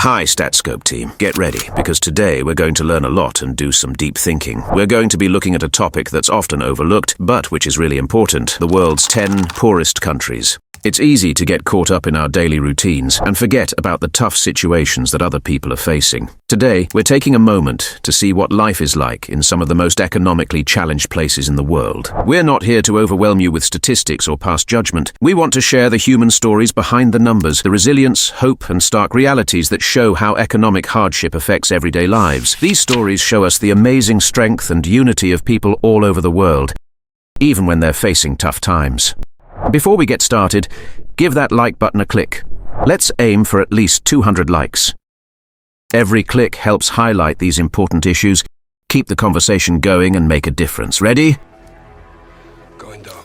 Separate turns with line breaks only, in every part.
Hi, StatScope team. Get ready, because today we're going to learn a lot and do some deep thinking. We're going to be looking at a topic that's often overlooked, but which is really important: the world's 10 poorest countries. It's easy to get caught up in our daily routines and forget about the tough situations that other people are facing. Today, we're taking a moment to see what life is like in some of the most economically challenged places in the world. We're not here to overwhelm you with statistics or pass judgment. We want to share the human stories behind the numbers, the resilience, hope, and stark realities that show how economic hardship affects everyday lives. These stories show us the amazing strength and unity of people all over the world, even when they're facing tough times. Before we get started, give that like button a click. Let's aim for at least 200 likes. Every click helps highlight these important issues, keep the conversation going, and make a difference. Ready?
Going dark.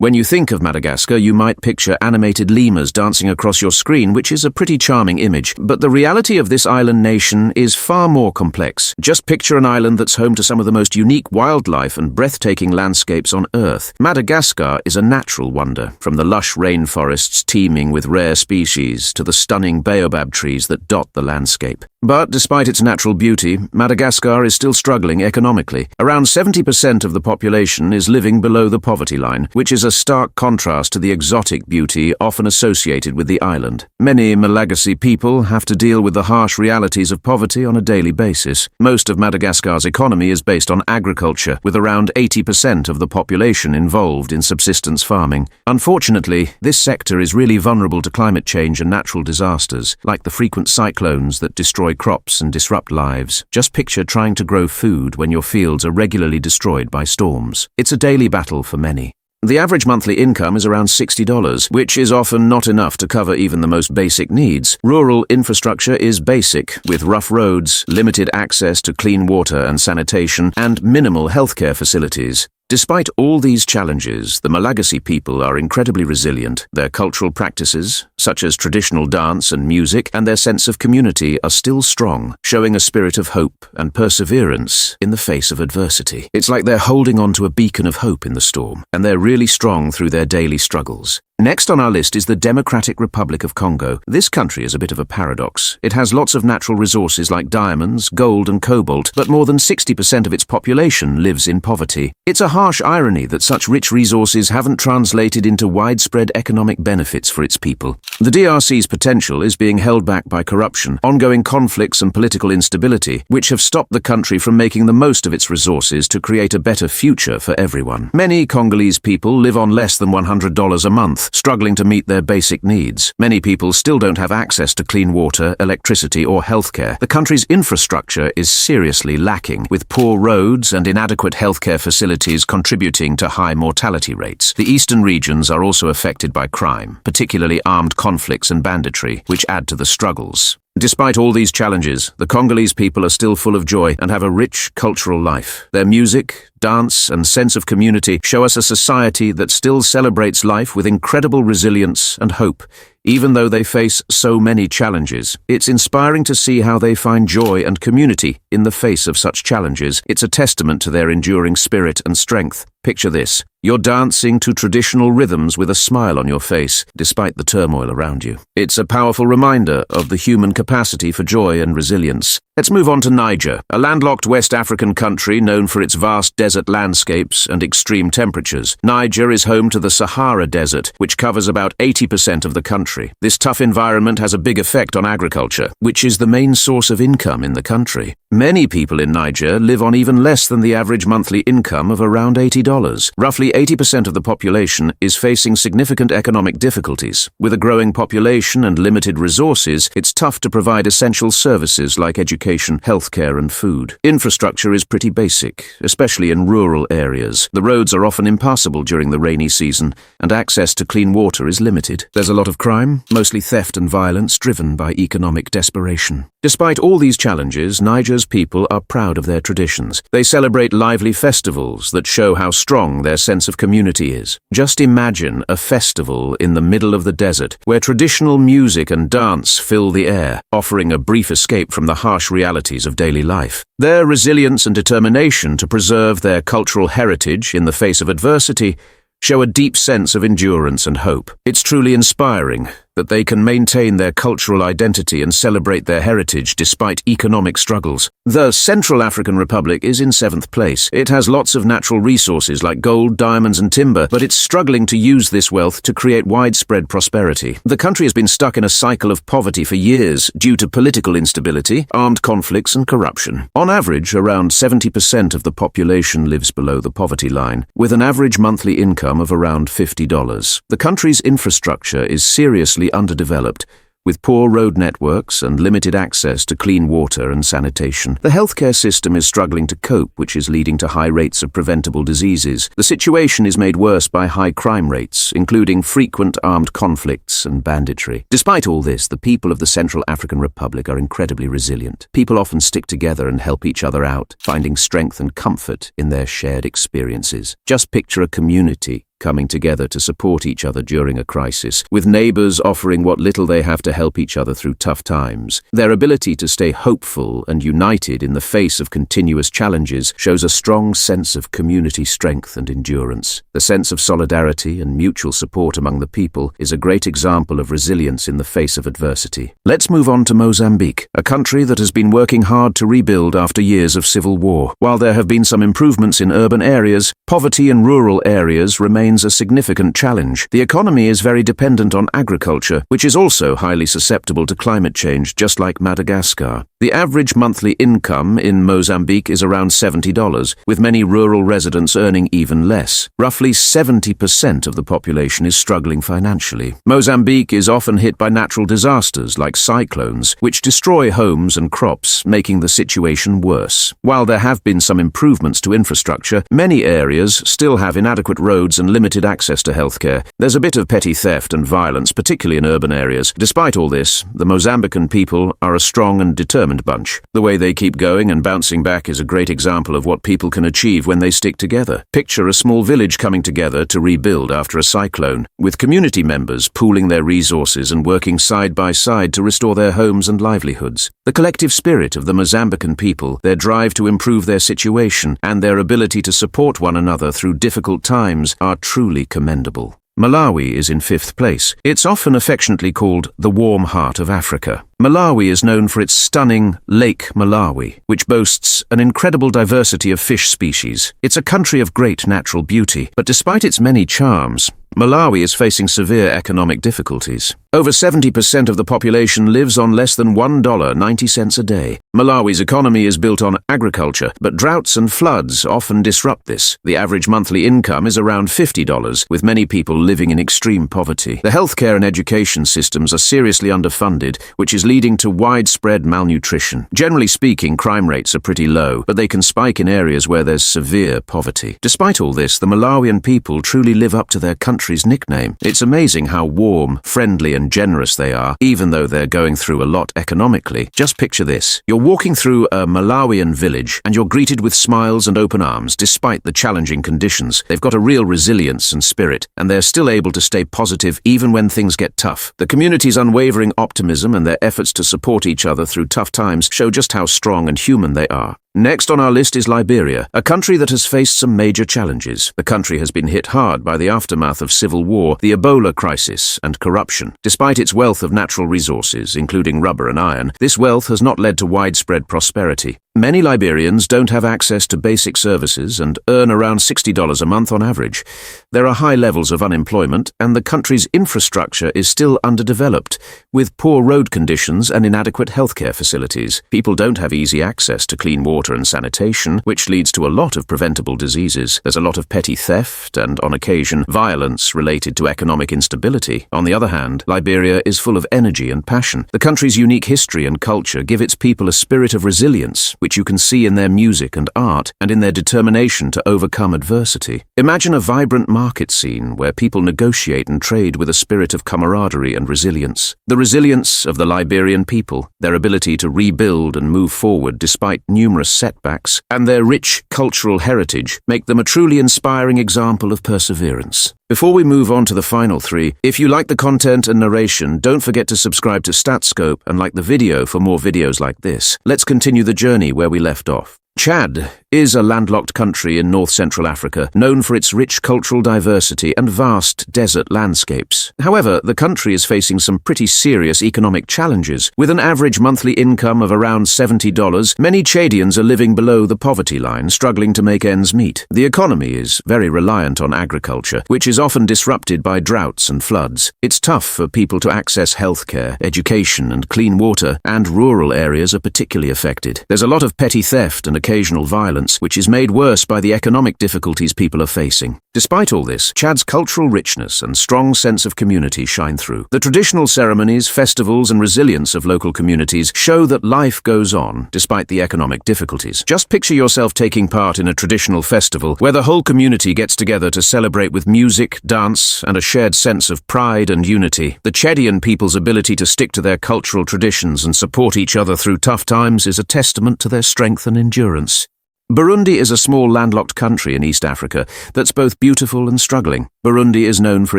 When you think of Madagascar, you might picture animated lemurs dancing across your screen, which is a pretty charming image. But the reality of this island nation is far more complex. Just picture an island that's home to some of the most unique wildlife and breathtaking landscapes on Earth. Madagascar is a natural wonder, from the lush rainforests teeming with rare species to the stunning baobab trees that dot the landscape. But despite its natural beauty, Madagascar is still struggling economically. Around 70% of the population is living below the poverty line, which is a stark contrast to the exotic beauty often associated with the island. Many Malagasy people have to deal with the harsh realities of poverty on a daily basis. Most of Madagascar's economy is based on agriculture, with around 80% of the population involved in subsistence farming. Unfortunately, this sector is really vulnerable to climate change and natural disasters, like the frequent cyclones that destroy crops and disrupt lives. Just picture trying to grow food when your fields are regularly destroyed by storms. It's a daily battle for many. The average monthly income is around $60, which is often not enough to cover even the most basic needs. Rural infrastructure is basic, with rough roads, limited access to clean water and sanitation, and minimal healthcare facilities. Despite all these challenges, the Malagasy people are incredibly resilient. Their cultural practices, such as traditional dance and music, and their sense of community are still strong, showing a spirit of hope and perseverance in the face of adversity. It's like they're holding on to a beacon of hope in the storm, and they're really strong through their daily struggles. Next on our list is the Democratic Republic of Congo. This country is a bit of a paradox. It has lots of natural resources like diamonds, gold, and cobalt, but more than 60% of its population lives in poverty. It's a harsh irony that such rich resources haven't translated into widespread economic benefits for its people. The DRC's potential is being held back by corruption, ongoing conflicts, and political instability, which have stopped the country from making the most of its resources to create a better future for everyone. Many Congolese people live on less than $100 a month, struggling to meet their basic needs. Many people still don't have access to clean water, electricity, or healthcare. The country's infrastructure is seriously lacking, with poor roads and inadequate healthcare facilities contributing to high mortality rates. The eastern regions are also affected by crime, particularly armed conflicts and banditry, which add to the struggles. Despite all these challenges, the Congolese people are still full of joy and have a rich cultural life. Their music, dance, and sense of community show us a society that still celebrates life with incredible resilience and hope, even though they face so many challenges. It's inspiring to see how they find joy and community in the face of such challenges. It's a testament to their enduring spirit and strength. Picture this. You're dancing to traditional rhythms with a smile on your face, despite the turmoil around you. It's a powerful reminder of the human capacity for joy and resilience. Let's move on to Niger, a landlocked West African country known for its vast desert landscapes and extreme temperatures. Niger is home to the Sahara Desert, which covers about 80% of the country. This tough environment has a big effect on agriculture, which is the main source of income in the country. Many people in Niger live on even less than the average monthly income of around $80. Roughly 80% of the population is facing significant economic difficulties. With a growing population and limited resources, it's tough to provide essential services like education, healthcare, and food. Infrastructure is pretty basic, especially in rural areas. The roads are often impassable during the rainy season, and access to clean water is limited. There's a lot of crime, mostly theft and violence driven by economic desperation. Despite all these challenges, Niger's people are proud of their traditions. They celebrate lively festivals that show how strong their sense of community is. Just imagine a festival in the middle of the desert, where traditional music and dance fill the air, offering a brief escape from the harsh realities of daily life. Their resilience and determination to preserve their cultural heritage in the face of adversity show a deep sense of endurance and hope. It's truly inspiring that they can maintain their cultural identity and celebrate their heritage despite economic struggles. The Central African Republic is in 7th place. It has lots of natural resources like gold, diamonds and timber, but it's struggling to use this wealth to create widespread prosperity. The country has been stuck in a cycle of poverty for years due to political instability, armed conflicts and corruption. On average, around 70% of the population lives below the poverty line, with an average monthly income of around $50. The country's infrastructure is seriously underdeveloped, with poor road networks and limited access to clean water and sanitation. The healthcare system is struggling to cope, which is leading to high rates of preventable diseases. The situation is made worse by high crime rates, including frequent armed conflicts and banditry. Despite all this, the people of the Central African Republic are incredibly resilient. People often stick together and help each other out, finding strength and comfort in their shared experiences. Just picture a community coming together to support each other during a crisis, with neighbors offering what little they have to help each other through tough times. Their ability to stay hopeful and united in the face of continuous challenges shows a strong sense of community strength and endurance. The sense of solidarity and mutual support among the people is a great example of resilience in the face of adversity. Let's move on to Mozambique, a country that has been working hard to rebuild after years of civil war. While there have been some improvements in urban areas, poverty in rural areas remains a significant challenge. The economy is very dependent on agriculture, which is also highly susceptible to climate change, just like Madagascar. The average monthly income in Mozambique is around $70, with many rural residents earning even less. Roughly 70% of the population is struggling financially. Mozambique is often hit by natural disasters like cyclones, which destroy homes and crops, making the situation worse. While there have been some improvements to infrastructure, many areas still have inadequate roads and limited access to healthcare. There's a bit of petty theft and violence, particularly in urban areas. Despite all this, the Mozambican people are a strong and determined bunch. The way they keep going and bouncing back is a great example of what people can achieve when they stick together. Picture a small village coming together to rebuild after a cyclone, with community members pooling their resources and working side by side to restore their homes and livelihoods. The collective spirit of the Mozambican people, their drive to improve their situation, and their ability to support one another through difficult times are truly commendable. Malawi is in 5th place. It's often affectionately called the warm heart of Africa. Malawi is known for its stunning Lake Malawi, which boasts an incredible diversity of fish species. It's a country of great natural beauty, but despite its many charms, Malawi is facing severe economic difficulties. Over 70% of the population lives on less than $1.90 a day. Malawi's economy is built on agriculture, but droughts and floods often disrupt this. The average monthly income is around $50, with many people living in extreme poverty. The healthcare and education systems are seriously underfunded, which is leading to widespread malnutrition. Generally speaking, crime rates are pretty low, but they can spike in areas where there's severe poverty. Despite all this, the Malawian people truly live up to their country's nickname. It's amazing how warm, friendly and generous they are, even though they're going through a lot economically. Just picture this. You're walking through a Malawian village and you're greeted with smiles and open arms despite the challenging conditions. They've got a real resilience and spirit, and they're still able to stay positive even when things get tough. The community's unwavering optimism and their efforts to support each other through tough times show just how strong and human they are. Next on our list is Liberia, a country that has faced some major challenges. The country has been hit hard by the aftermath of civil war, the Ebola crisis, and corruption. Despite its wealth of natural resources, including rubber and iron, this wealth has not led to widespread prosperity. Many Liberians don't have access to basic services and earn around $60 a month on average. There are high levels of unemployment, and the country's infrastructure is still underdeveloped, with poor road conditions and inadequate healthcare facilities. People don't have easy access to clean water and sanitation, which leads to a lot of preventable diseases. There's a lot of petty theft and, on occasion, violence related to economic instability. On the other hand, Liberia is full of energy and passion. The country's unique history and culture give its people a spirit of resilience, which you can see in their music and art, and in their determination to overcome adversity. Imagine a vibrant market scene where people negotiate and trade with a spirit of camaraderie and resilience. The resilience of the Liberian people, their ability to rebuild and move forward despite numerous setbacks, and their rich cultural heritage make them a truly inspiring example of perseverance. Before we move on to the final three, if you like the content and narration, don't forget to subscribe to StatScope and like the video for more videos like this. Let's continue the journey where we left off. Chad is a landlocked country in north-central Africa, known for its rich cultural diversity and vast desert landscapes. However, the country is facing some pretty serious economic challenges. With an average monthly income of around $70, many Chadians are living below the poverty line, struggling to make ends meet. The economy is very reliant on agriculture, which is often disrupted by droughts and floods. It's tough for people to access healthcare, education, and clean water, and rural areas are particularly affected. There's a lot of petty theft and occasional violence, which is made worse by the economic difficulties people are facing. Despite all this, Chad's cultural richness and strong sense of community shine through. The traditional ceremonies, festivals, and resilience of local communities show that life goes on despite the economic difficulties. Just picture yourself taking part in a traditional festival where the whole community gets together to celebrate with music, dance, and a shared sense of pride and unity. The Chadian people's ability to stick to their cultural traditions and support each other through tough times is a testament to their strength and endurance. Burundi is a small landlocked country in East Africa that's both beautiful and struggling. Burundi is known for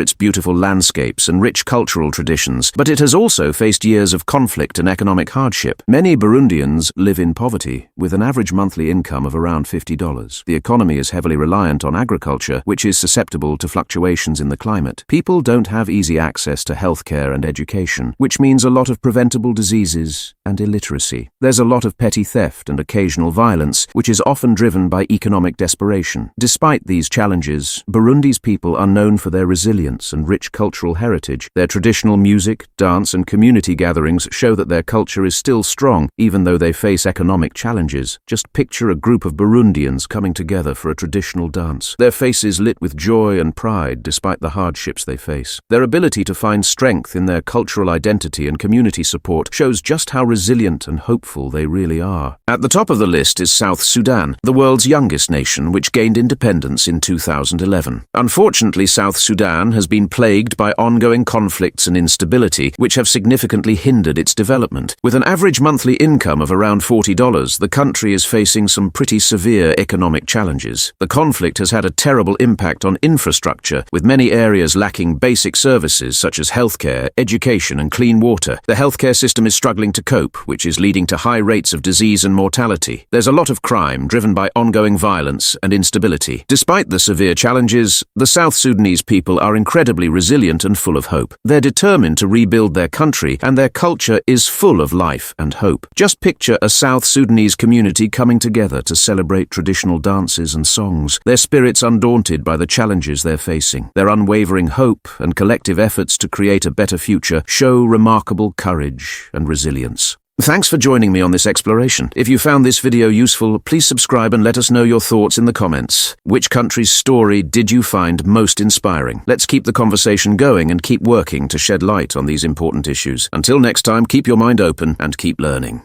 its beautiful landscapes and rich cultural traditions, but it has also faced years of conflict and economic hardship. Many Burundians live in poverty, with an average monthly income of around $50. The economy is heavily reliant on agriculture, which is susceptible to fluctuations in the climate. People don't have easy access to healthcare and education, which means a lot of preventable diseases and illiteracy. There's a lot of petty theft and occasional violence, which is often driven by economic desperation. Despite these challenges, Burundi's people are known for their resilience and rich cultural heritage. Their traditional music, dance, and community gatherings show that their culture is still strong, even though they face economic challenges. Just picture a group of Burundians coming together for a traditional dance, their faces lit with joy and pride despite the hardships they face. Their ability to find strength in their cultural identity and community support shows just how resilient and hopeful they really are. At the top of the list is South Sudan, the world's youngest nation, which gained independence in 2011. Unfortunately, South Sudan has been plagued by ongoing conflicts and instability, which have significantly hindered its development. With an average monthly income of around $40, the country is facing some pretty severe economic challenges. The conflict has had a terrible impact on infrastructure, with many areas lacking basic services such as healthcare, education, and clean water. The healthcare system is struggling to cope, which is leading to high rates of disease and mortality. There's a lot of crime driven by ongoing violence and instability. Despite the severe challenges, the South Sudanese people are incredibly resilient and full of hope. They're determined to rebuild their country, and their culture is full of life and hope. Just picture a South Sudanese community coming together to celebrate traditional dances and songs, their spirits undaunted by the challenges they're facing. Their unwavering hope and collective efforts to create a better future show remarkable courage and resilience. Thanks for joining me on this exploration. If you found this video useful, please subscribe and let us know your thoughts in the comments. Which country's story did you find most inspiring? Let's keep the conversation going and keep working to shed light on these important issues. Until next time, keep your mind open and keep learning.